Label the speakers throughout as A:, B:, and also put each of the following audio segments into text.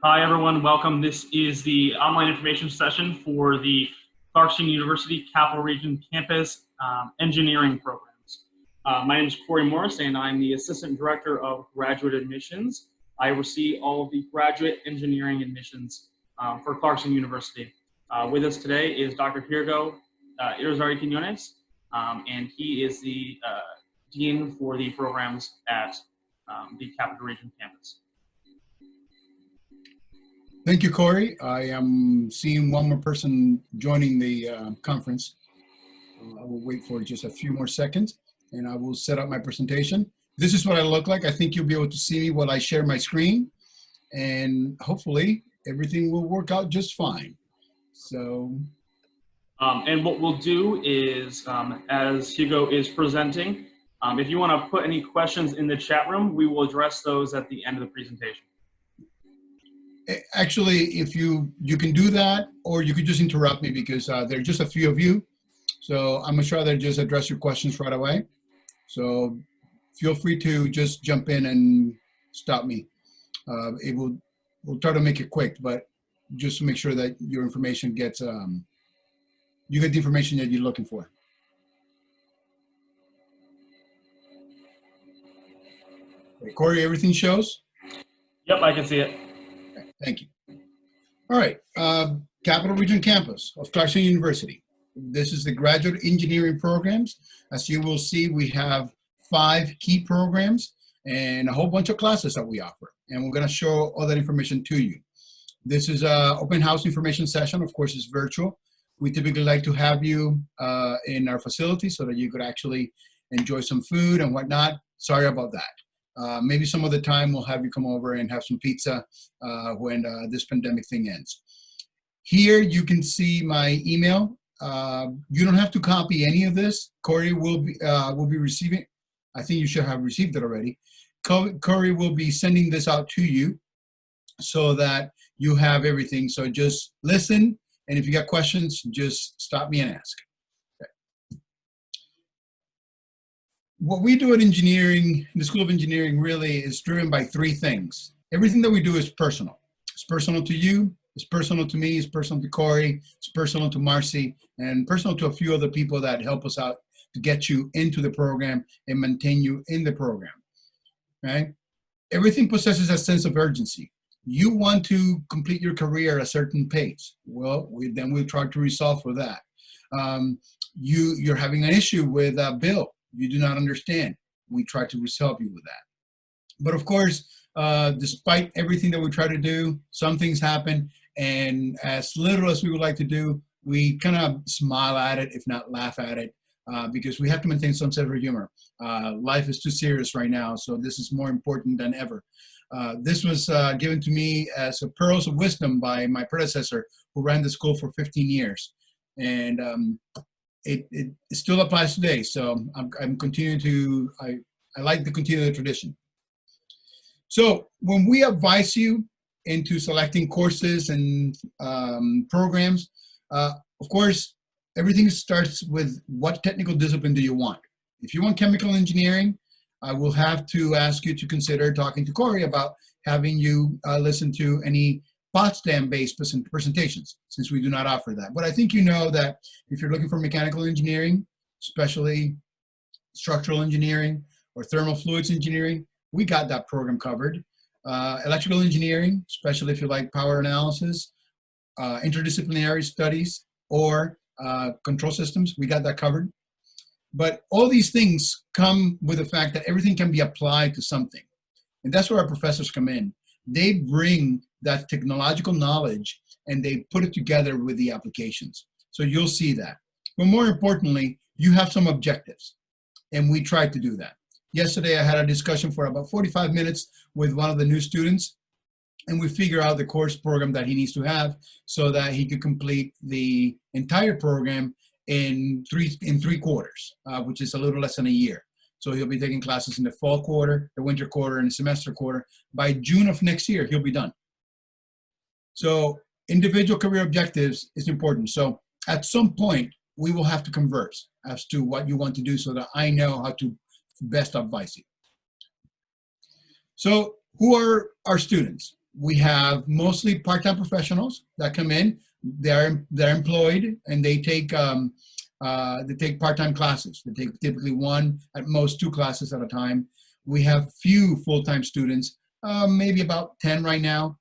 A: Hi, everyone. Welcome. This is the online information session for the Clarkson University Capital Region Campus engineering programs. My name is Corey Morris, and I'm the Assistant Director of Graduate Admissions. I oversee all of the graduate engineering admissions for Clarkson University. With us today is Dr. Hirgo Irizarry Quinones, and he is the Dean for the programs at the Capital Region Campus.
B: Thank you, Corey. I am seeing one more person joining the conference. I will wait for just a few more seconds and I will set up my presentation. This is what I look like. I think you'll be able to see me while I share my screen, and hopefully everything will work out just fine. So.
A: And what we'll do is, as Hugo is presenting, if you want to put any questions in the chat room, we will address those at the end of the presentation.
B: Actually, if you can do that, or you could just interrupt me because there are just a few of you. So I'm much rather just address your questions right away. So feel free to just jump in and stop me. We'll try to make it quick, but just to make sure that your information gets, you get the information that you're looking for. Okay, Corey, everything shows?
A: Yep, I can see it.
B: Thank you. All right, Capital Region Campus of Clarkson University. This is the graduate engineering programs. As you will see, we have 5 key programs and a whole bunch of classes that we offer. And we're gonna show all that information to you. This is an open house information session. Of course, it's virtual. We typically like to have you in our facility so that you could actually enjoy some food and whatnot. Sorry about that. Maybe some other time we'll have you come over and have some pizza when this pandemic thing ends. Here you can see my email. You don't have to copy any of this. Corey will be receiving. I think you should have received it already. Corey will be sending this out to you so that you have everything. So just listen, and if you got questions, just stop me and ask. What we do at engineering, in the School of Engineering, really is driven by 3 things. Everything that we do is personal. It's personal to you, it's personal to me, it's personal to Corey, it's personal to Marcy, and personal to a few other people that help us out to get you into the program and maintain you in the program, right? Everything possesses a sense of urgency. You want to complete your career at a certain pace. Well, then we'll try to resolve for that. You're having an issue with a bill you do not understand. We try to help you with that. But of course, despite everything that we try to do, some things happen, and as little as we would like to do, we kind of smile at it, if not laugh at it, because we have to maintain some sense of humor. Life is too serious right now, so this is more important than ever. This was given to me as a pearls of wisdom by my predecessor, who ran the school for 15 years. And it still applies today. So I'm continuing to, I like to continue the tradition. So when we advise you into selecting courses and programs, of course, everything starts with what technical discipline do you want? If you want chemical engineering, I will have to ask you to consider talking to Corey about having you listen to any Potsdam-based presentations, since we do not offer that. But I think you know that if you're looking for mechanical engineering, especially structural engineering or thermal fluids engineering, we got that program covered. Electrical engineering, especially if you like power analysis, interdisciplinary studies, or control systems, we got that covered. But all these things come with the fact that everything can be applied to something. And that's where our professors come in. They bring that technological knowledge and they put it together with the applications. So you'll see that. But more importantly, you have some objectives, and we try to do that. Yesterday, I had a discussion for about 45 minutes with one of the new students, and we figure out the course program that he needs to have so that he could complete the entire program in three quarters, which is a little less than a year. So he'll be taking classes in the fall quarter, the winter quarter, and the semester quarter. By June of next year, he'll be done. So individual career objectives is important. So at some point, we will have to converse as to what you want to do so that I know how to best advise you. So who are our students? We have mostly part-time professionals that come in. They're employed and they take part-time classes. They take typically one, at most two classes at a time. We have few full-time students, maybe about 10 right now.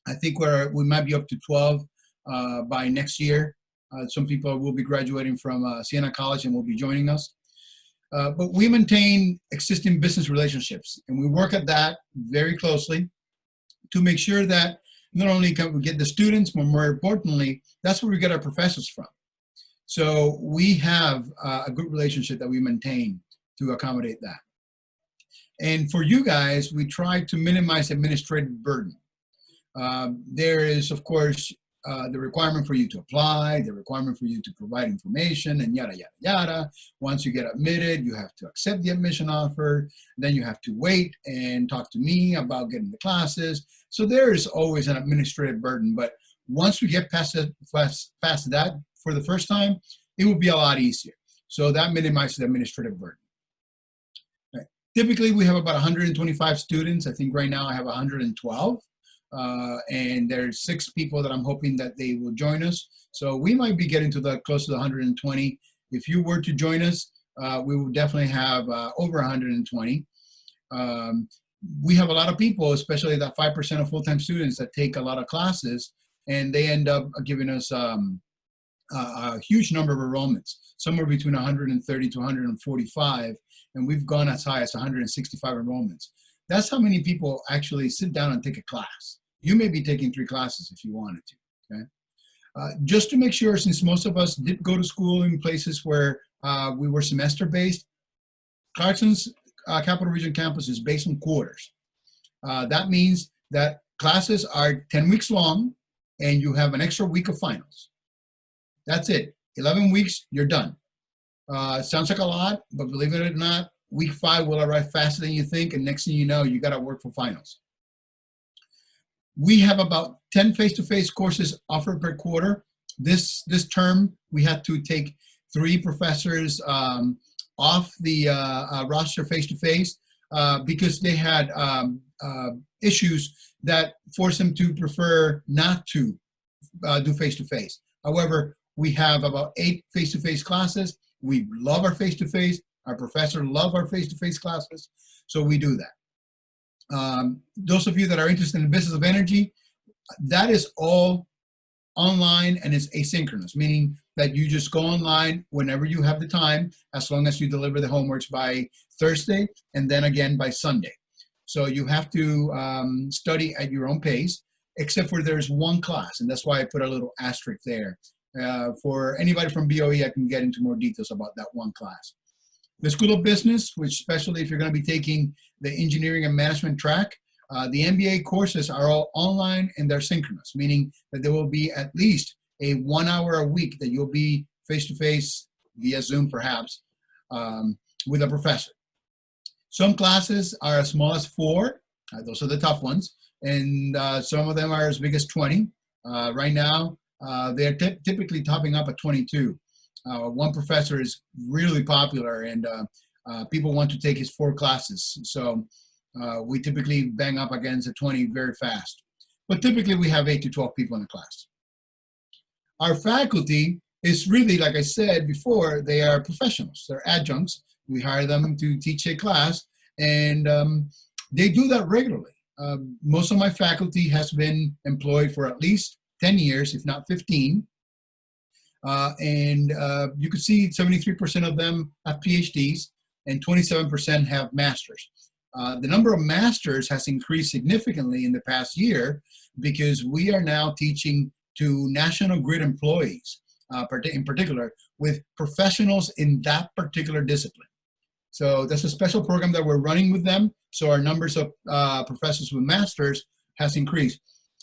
B: I think we might be up to 12 by next year. Some people will be graduating from Siena College and will be joining us. But we maintain existing business relationships, and we work at that very closely to make sure that not only can we get the students, but more importantly, that's where we get our professors from. So we have a good relationship that we maintain to accommodate that. And for you guys, we try to minimize administrative burden. There is, of course, the requirement for you to apply, the requirement for you to provide information, and yada, yada, yada. Once you get admitted, you have to accept the admission offer. Then you have to wait and talk to me about getting the classes. So there is always an administrative burden. But once we get past that for the first time, it will be a lot easier. So that minimizes the administrative burden. Right. Typically, we have about 125 students. I think right now I have 112. And there's 6 people that I'm hoping that they will join us. So we might be getting to close to the 120. If you were to join us, we will definitely have over 120. We have a lot of people, especially that 5% of full-time students that take a lot of classes, and they end up giving us a huge number of enrollments, somewhere between 130 to 145, and we've gone as high as 165 enrollments. That's how many people actually sit down and take a class. You may be taking 3 classes if you wanted to, okay? Just to make sure, since most of us did go to school in places where we were semester-based, Clarkson's Capital Region campus is based on quarters. That means that classes are 10 weeks long, and you have an extra week of finals. That's it. 11 weeks, you're done. Sounds like a lot, but believe it or not, week 5 will arrive faster than you think, and next thing you know, you got to work for finals. We have about 10 face-to-face courses offered per quarter. This term, we had to take 3 professors off the roster face-to-face because they had issues that forced them to prefer not to do face-to-face. However, we have about 8 face-to-face classes. We love our face-to-face. Our professors love our face-to-face classes, so we do that. Those of you that are interested in the business of energy, that is all online and it's asynchronous, meaning that you just go online whenever you have the time, as long as you deliver the homeworks by Thursday and then again by Sunday. So you have to study at your own pace, except for there's one class, and that's why I put a little asterisk there. For anybody from BOE, I can get into more details about that one class. The School of Business, which especially if you're going to be taking the engineering and management track, the MBA courses are all online and they're synchronous, meaning that there will be at least a 1 hour a week that you'll be face-to-face via Zoom perhaps with a professor. Some classes are as small as 4, those are the tough ones, and some of them are as big as 20. Right now, they're typically topping up at 22. One professor is really popular and people want to take his 4 classes. So we typically bang up against the 20 very fast. But typically we have 8 to 12 people in the class. Our faculty is really, like I said before, they are professionals. They're adjuncts. We hire them to teach a class, and they do that regularly. Most of my faculty has been employed for at least 10 years, if not 15. You could see 73% of them have PhDs and 27% have masters. The number of masters has increased significantly in the past year because we are now teaching to National Grid employees, in particular, with professionals in that particular discipline. So that's a special program that we're running with them. So our numbers of professors with masters has increased.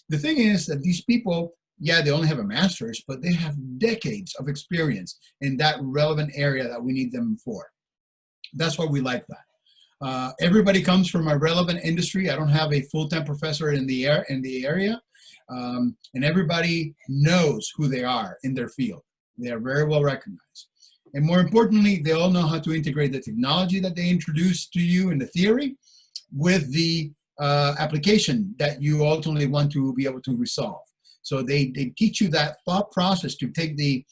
B: The thing is that these people, yeah, they only have a master's, but they have decades of experience in that relevant area that we need them for. That's why we like that. Everybody comes from a relevant industry. I don't have a full-time professor in the area, and everybody knows who they are in their field. They are very well recognized. And more importantly, they all know how to integrate the technology that they introduce to you in the theory with the application that you ultimately want to be able to resolve. So they teach you that thought process to take the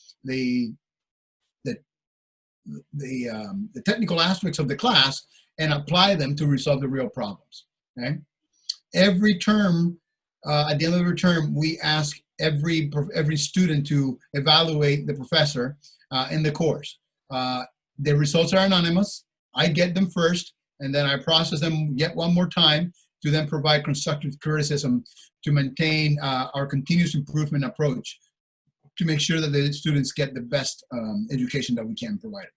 B: technical aspects of the class and apply them to resolve the real problems. Okay? Every term, at the end of every term, we ask every student to evaluate the professor in the course. The results are anonymous. I get them first, and then I process them yet one more time to then provide constructive criticism to maintain our continuous improvement approach to make sure that the students get the best education that we can provide.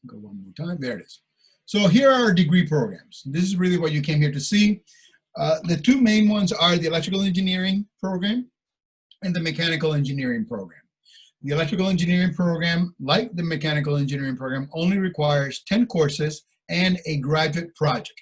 B: Go one more time. There it is. So here are our degree programs. This is really what you came here to see. The two main ones are the electrical engineering program and the mechanical engineering program. The electrical engineering program, like the mechanical engineering program, only requires 10 courses and a graduate project.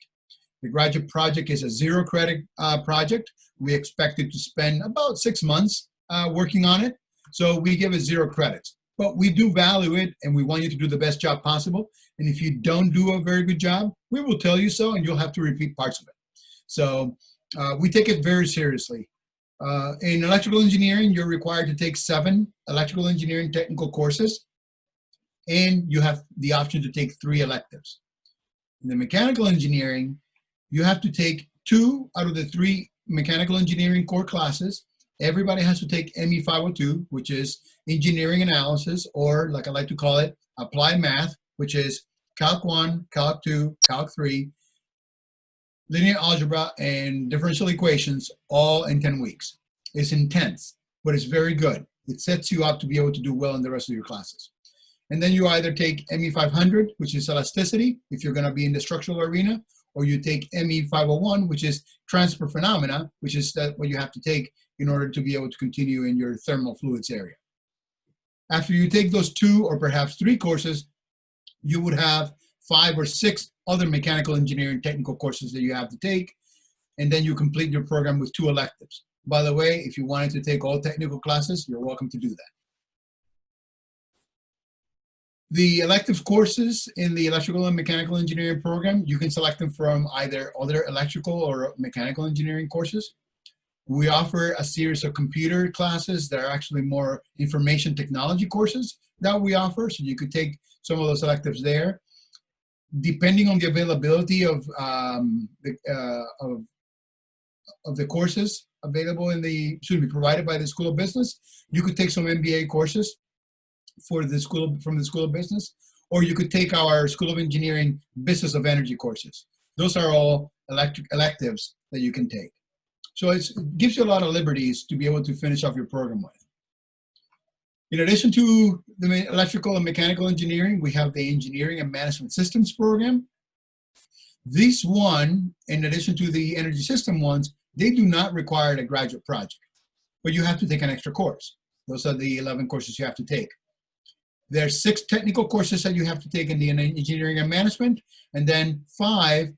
B: The graduate project is a 0 credit project. We expect you to spend about 6 months working on it. So we give it 0 credits. But we do value it, and we want you to do the best job possible. And if you don't do a very good job, we will tell you so, and you'll have to repeat parts of it. So we take it very seriously. In electrical engineering, you're required to take 7 electrical engineering technical courses, and you have the option to take 3 electives. In the mechanical engineering, you have to take 2 out of the 3 mechanical engineering core classes. Everybody has to take ME 502, which is engineering analysis, or like I like to call it, applied math, which is Calc 1, Calc 2, Calc 3, linear algebra, and differential equations, all in 10 weeks. It's intense, but it's very good. It sets you up to be able to do well in the rest of your classes. And then you either take ME 500, which is elasticity, if you're going to be in the structural arena, or you take ME 501, which is transfer phenomena, which is what you have to take in order to be able to continue in your thermal fluids area. After you take those 2 or perhaps 3 courses, you would have 5 or 6 other mechanical engineering technical courses that you have to take, and then you complete your program with 2 electives. By the way, if you wanted to take all technical classes, you're welcome to do that. The elective courses in the electrical and mechanical engineering program, you can select them from either other electrical or mechanical engineering courses. We offer a series of computer classes that are actually more information technology courses that we offer, so you could take some of those electives there. Depending on the availability of the courses available in the, provided by the School of Business, you could take some MBA courses from the School of Business, or you could take our School of Engineering Business of Energy courses. Those are all electives that you can take. So it gives you a lot of liberties to be able to finish off your program with. In addition to the electrical and mechanical engineering, we have the engineering and management systems program. This one, in addition to the energy system ones, they do not require a graduate project, but you have to take an extra course. Those are the 11 courses you have to take. There are 6 technical courses that you have to take in the engineering and management, and then 5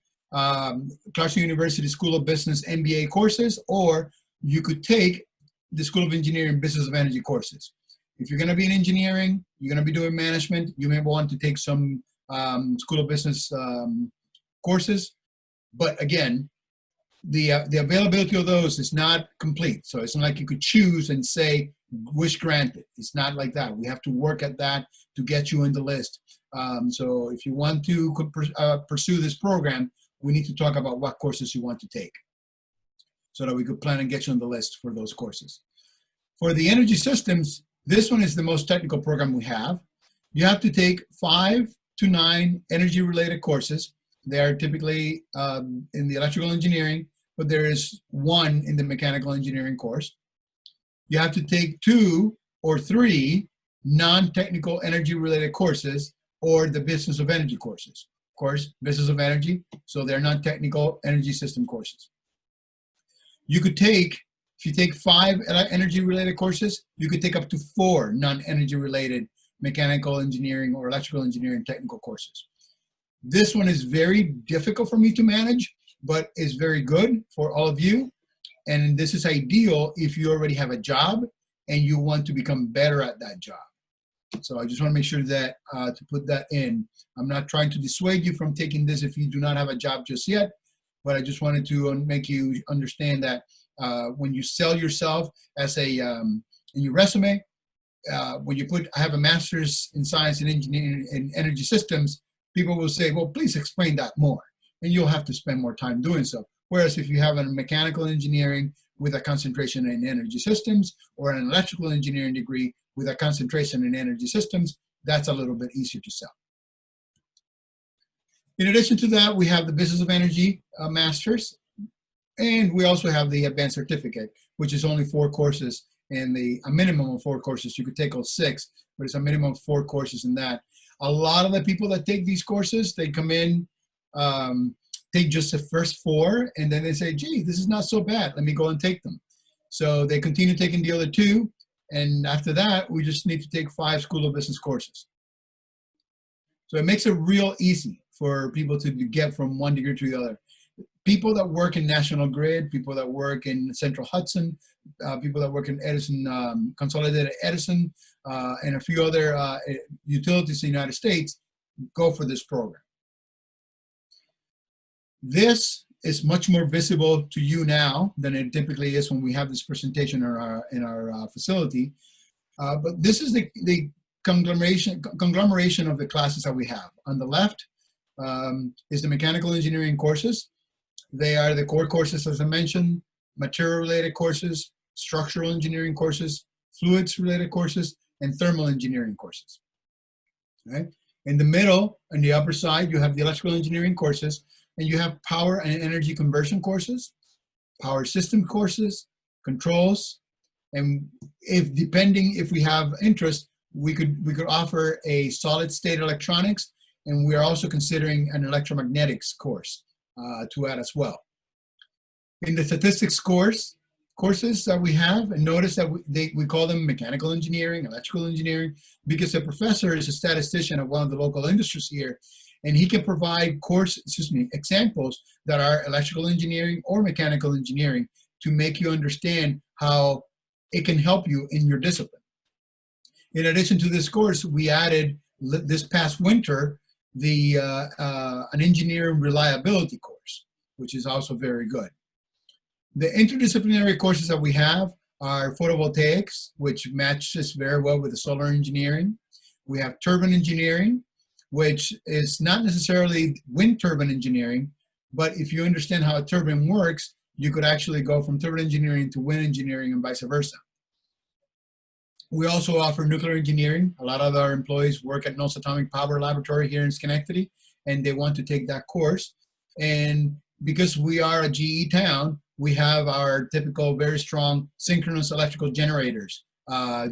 B: Clarkson University School of Business MBA courses, or you could take the School of Engineering Business of Energy courses. If you're going to be in engineering, you're going to be doing management, you may want to take some School of Business courses. But again, the availability of those is not complete. So it's not like you could choose and say, wish granted. It's not like that. We have to work at that to get you in the list. So if you want to pursue this program, we need to talk about what courses you want to take so that we could plan and get you on the list for those courses. For the energy systems, this one is the most technical program we have. You have to take 5 to 9 energy-related courses. They are typically in the electrical engineering, but there is 1 in the mechanical engineering course. You have to take 2 or 3 non-technical energy-related courses or the business of energy courses. Of course, business of energy, so they're non-technical energy system courses. You could take, if you take 5 energy-related courses, you could take up to 4 non-energy-related mechanical engineering or electrical engineering technical courses. This one is very difficult for me to manage, but is very good for all of you. And this is ideal if you already have a job and you want to become better at that job. So I just want to make sure that to put that in. I'm not trying to dissuade you from taking this if you do not have a job just yet, but I just wanted to make you understand that when you sell yourself as a in your resume, when you put I have a master's in science and engineering and energy systems, people will say, well, please explain that more, and you'll have to spend more time doing so. Whereas if you have a mechanical engineering with a concentration in energy systems, or an electrical engineering degree with a concentration in energy systems, that's a little bit easier to sell. In addition to that, we have the Business of Energy Masters, and we also have the Advanced Certificate, which is only 4 courses, and a minimum of 4 courses. You could take all 6, but it's a minimum of 4 courses in that. A lot of the people that take these courses, they come in, take just the first 4, and then they say, gee, this is not so bad. Let me go and take them. So they continue taking the other 2, and after that, we just need to take 5 School of Business courses. So it makes it real easy for people to get from one degree to the other. People that work in National Grid, people that work in Central Hudson, people that work in Edison, Consolidated Edison, and a few other utilities in the United States go for this program. This is much more visible to you now than it typically is when we have this presentation in our facility. But this is the conglomeration of the classes that we have. On the left is the mechanical engineering courses. They are the core courses, as I mentioned, material-related courses, structural engineering courses, fluids-related courses, and thermal engineering courses. Okay? In the middle, on the upper side, you have the electrical engineering courses, and you have power and energy conversion courses, power system courses, controls, and depending if we have interest, we could offer a solid-state electronics, and we are also considering an electromagnetics course to add as well. In the statistics courses that we have, and notice that we call them mechanical engineering, electrical engineering, because the professor is a statistician of one of the local industries here, and he can provide examples that are electrical engineering or mechanical engineering to make you understand how it can help you in your discipline. In addition to this course, we added this past winter an engineering reliability course, which is also very good. The interdisciplinary courses that we have are photovoltaics, which matches very well with the solar engineering. We have turbine engineering, which is not necessarily wind turbine engineering, but if you understand how a turbine works, you could actually go from turbine engineering to wind engineering and vice versa. We also offer nuclear engineering. A lot of our employees work at NOS Atomic Power Laboratory here in Schenectady, and they want to take that course. And because we are a GE town, we have our typical very strong synchronous electrical generators,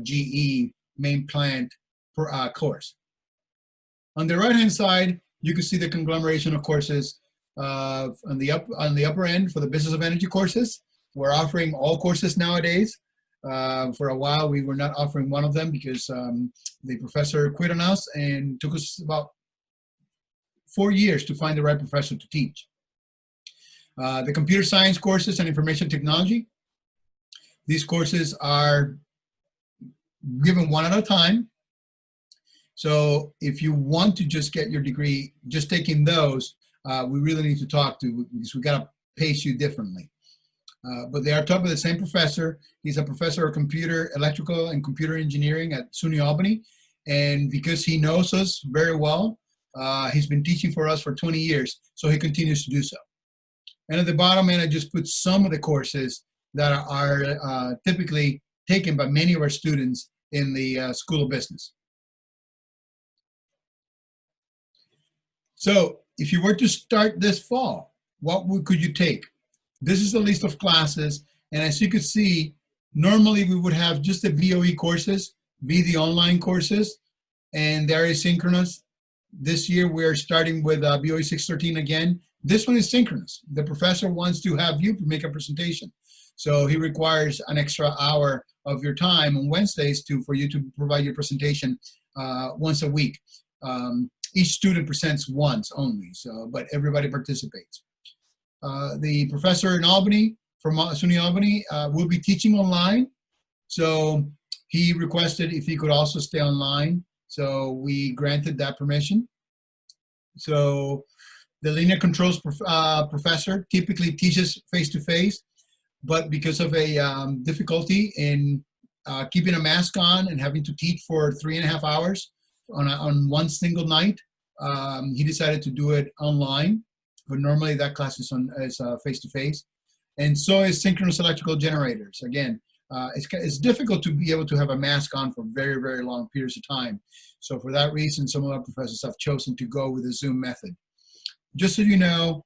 B: GE main plant course. On the right-hand side, you can see the conglomeration of courses on the upper end for the Business of Energy courses. We're offering all courses nowadays. For a while, we were not offering one of them because the professor quit on us, and took us about 4 years to find the right professor to teach. The computer science courses and information technology. These courses are given one at a time. So if you want to just get your degree, just taking those, we really need to talk to, because we got to pace you differently. But they are taught by the same professor. He's a professor of computer, electrical, and computer engineering at SUNY Albany. And because he knows us very well, he's been teaching for us for 20 years, so he continues to do so. And at the bottom end, I just put some of the courses that are typically taken by many of our students in the School of Business. So if you were to start this fall, what could you take? This is the list of classes, and as you can see, normally we would have just the VOE courses, be the online courses, and they're asynchronous. This year we're starting with VOE 613 again. This one is synchronous. The professor wants to have you make a presentation. So he requires an extra hour of your time on Wednesdays for you to provide your presentation once a week. Each student presents once only, but everybody participates. The professor in Albany, from SUNY Albany, will be teaching online. So He requested if he could also stay online, so we granted that permission. So the linear controls professor typically teaches face-to-face, but because of a difficulty in keeping a mask on and having to teach for 3.5 hours on one single night, he decided to do it online. But normally that class is face-to-face. And so is synchronous electrical generators. Again, it's difficult to be able to have a mask on for very, very long periods of time. So for that reason, some of our professors have chosen to go with the Zoom method. Just so you know,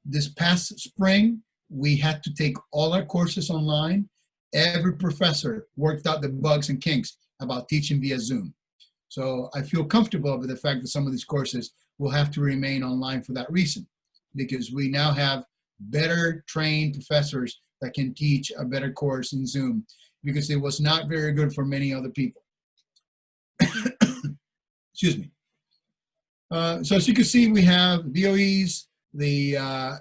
B: this past spring, we had to take all our courses online. Every professor worked out the bugs and kinks about teaching via Zoom. So I feel comfortable with the fact that some of these courses will have to remain online for that reason, because we now have better trained professors that can teach a better course in Zoom, because it was not very good for many other people. Excuse me. So as you can see, we have BOEs, the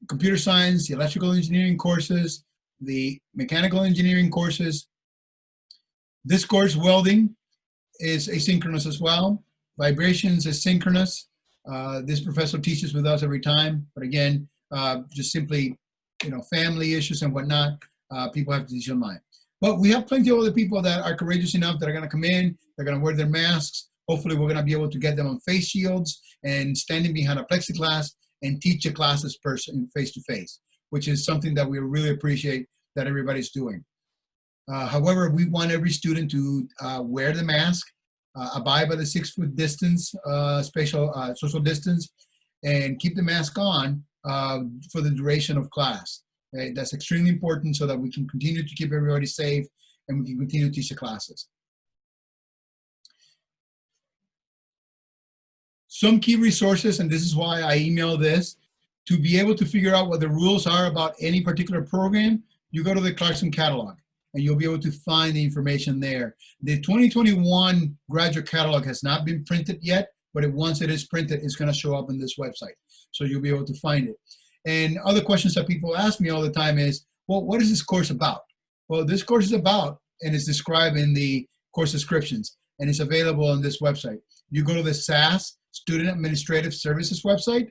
B: computer science, the electrical engineering courses, the mechanical engineering courses. This course, welding, is asynchronous as well. Vibrations is synchronous. This professor teaches with us every time, but again, just simply, family issues and whatnot, people have to teach online. But we have plenty of other people that are courageous enough that are going to come in, they're going to wear their masks. Hopefully we're going to be able to get them on face shields and standing behind a plexiglass and teach the classes face-to-face, which is something that we really appreciate that everybody's doing. However, we want every student to wear the mask, abide by the 6-foot distance, social distance, and keep the mask on for the duration of class. Okay? That's extremely important so that we can continue to keep everybody safe and we can continue to teach the classes. Some key resources, and this is why I emailed this, to be able to figure out what the rules are about any particular program, you go to the Clarkson catalog and you'll be able to find the information there. The 2021 graduate catalog has not been printed yet, but once it is printed, it's going to show up on this website. So you'll be able to find it. And other questions that people ask me all the time is, well, what is this course about? Well, this course is about, and it's described in the course descriptions, and it's available on this website. You go to the SAS, Student Administrative Services website,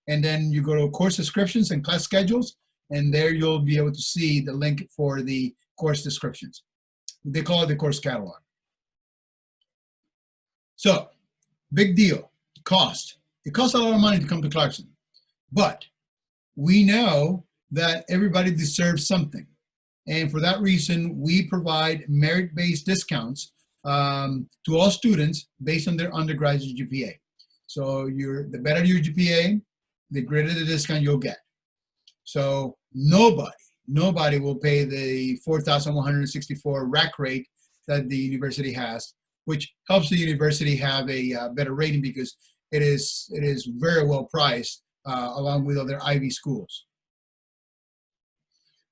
B: and then you go to course descriptions and class schedules, and there you'll be able to see the link for the course descriptions. They call it the course catalog. So, big deal, cost. It costs a lot of money to come to Clarkson, but we know that everybody deserves something. And for that reason, we provide merit-based discounts to all students based on their undergraduate GPA. So the better your GPA, the greater the discount you'll get. So nobody will pay the $4,164 rack rate that the university has, which helps the university have a better rating because it is very well priced along with other Ivy schools.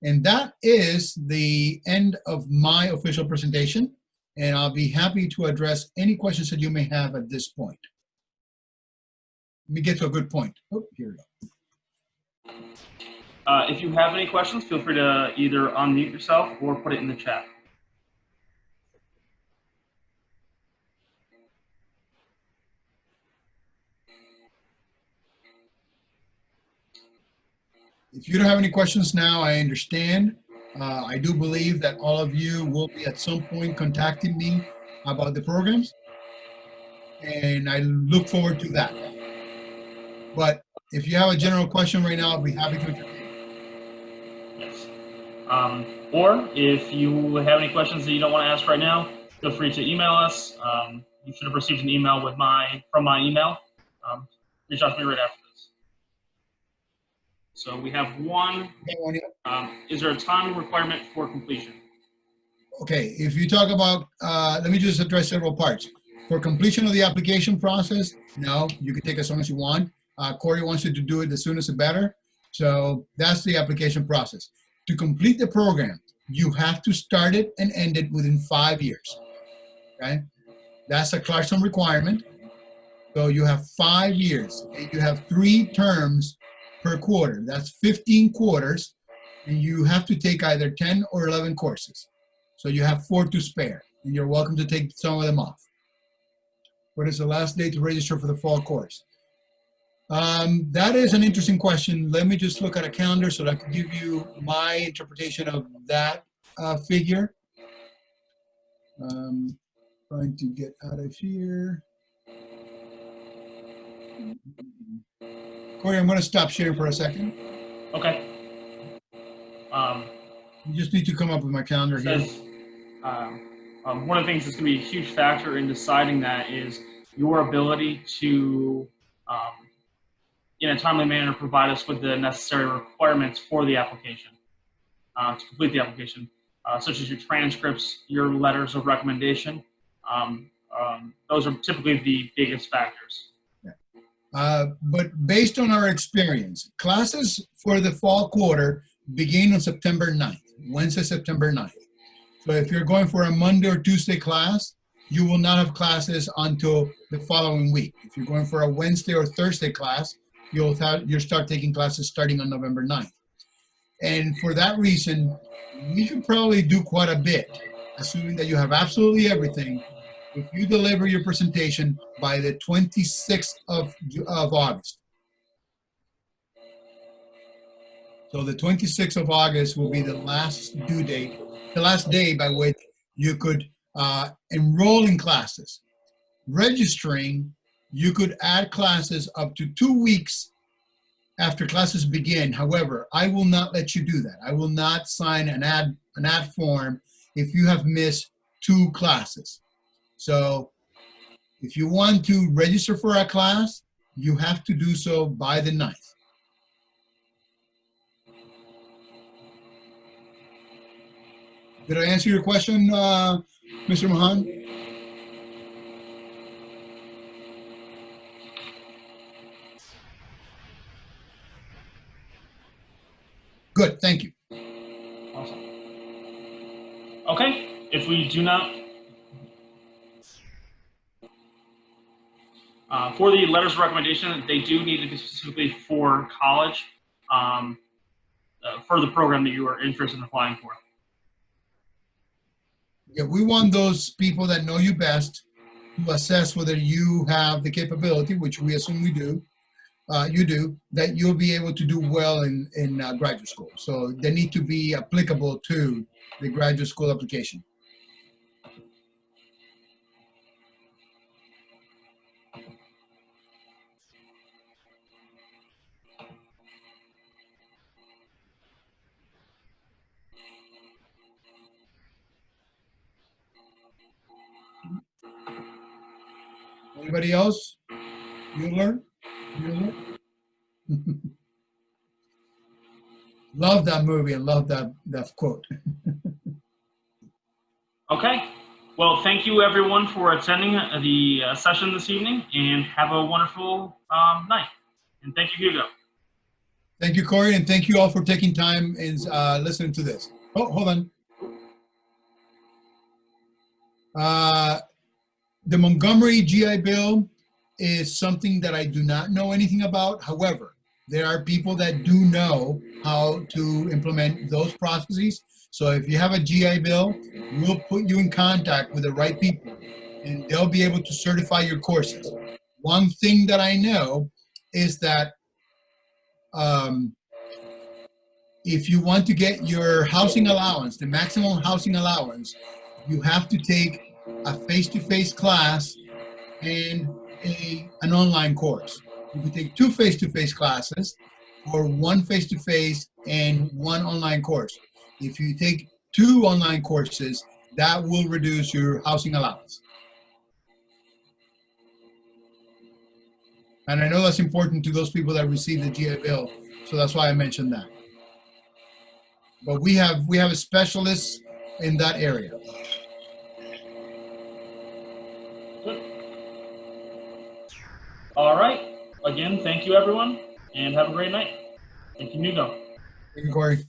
B: And that is the end of my official presentation, and I'll be happy to address any questions that you may have at this point. Let me get to a good point. Oh, here we go.
A: If you have any questions, feel free to either unmute yourself or put it in the chat.
B: If you don't have any questions now, I understand. I do believe that all of you will be at some point contacting me about the programs, and I look forward to that. But if you have a general question right now, I'll be happy to entertain.
A: Yes. Or if you have any questions that you don't want to ask right now, feel free to email us. You should have received an email from my email. Reach out to me right after this. So we have one. Is there a time requirement for completion?
B: Okay, if you talk about, let me just address several parts. For completion of the application process, no, you can take as long as you want. Corey wants you to do it the sooner the better. So that's the application process. To complete the program, you have to start it and end it within 5 years, okay? That's a Clarkson requirement. So you have 5 years, and you have 3 terms per quarter. That's 15 quarters, and you have to take either 10 or 11 courses. So you have 4 to spare, and you're welcome to take some of them off. What is the last day to register for the fall course? That is an interesting question. Let me just look at a calendar so that I can give you my interpretation of that figure. Trying to get out of here. Corey, I'm going to stop sharing for a second.
A: Okay.
B: You just need to come up with my calendar here.
A: One of the things that's going to be a huge factor in deciding that is your ability to, in a timely manner, provide us with the necessary requirements for the application, to complete the application, such as your transcripts, your letters of recommendation. Those are typically the biggest factors.
B: But based on our experience, classes for the fall quarter begin on September 9th, Wednesday, September 9th. So if you're going for a Monday or Tuesday class, you will not have classes until the following week. If you're going for a Wednesday or Thursday class, you'll start taking classes starting on November 9th. And for that reason, we should probably do quite a bit, assuming that you have absolutely everything, if you deliver your presentation by the 26th of August. So the 26th of August will be the last due date, the last day by which you could enroll in classes. Registering, you could add classes up to 2 weeks after classes begin. However, I will not let you do that. I will not sign an ad form if you have missed 2 classes. So if you want to register for a class, you have to do so by the 9th. Did I answer your question, Mr. Mahan? Good, thank you.
A: Awesome. Okay, if we do not, for the letters of recommendation, they do need to be specifically for college, for the program that you are interested in applying for.
B: Yeah, we want those people that know you best to assess whether you have the capability, which we assume we do, you do, that you'll be able to do well in graduate school. So they need to be applicable to the graduate school application. Anybody else? Bueller? Love that movie and love that quote.
A: Okay. Well, thank you everyone for attending the session this evening, and have a wonderful night. And thank you, Hugo.
B: Thank you, Corey, and thank you all for taking time and listening to this. Oh, hold on. The Montgomery GI Bill is something that I do not know anything about. However, there are people that do know how to implement those processes. So if you have a GI Bill, we'll put you in contact with the right people, and they'll be able to certify your courses. One thing that I know is that if you want to get your housing allowance, the maximum housing allowance, you have to take a face-to-face class and an online course. You can take 2 face-to-face classes or 1 face-to-face and 1 online course. If you take 2 online courses, that will reduce your housing allowance. And I know that's important to those people that receive the GI Bill, so that's why I mentioned that. But we have a specialist in that area.
A: Good. All right. Again, thank you everyone, and have a great night. Thank you, Hugo.
B: Thank you, Corey.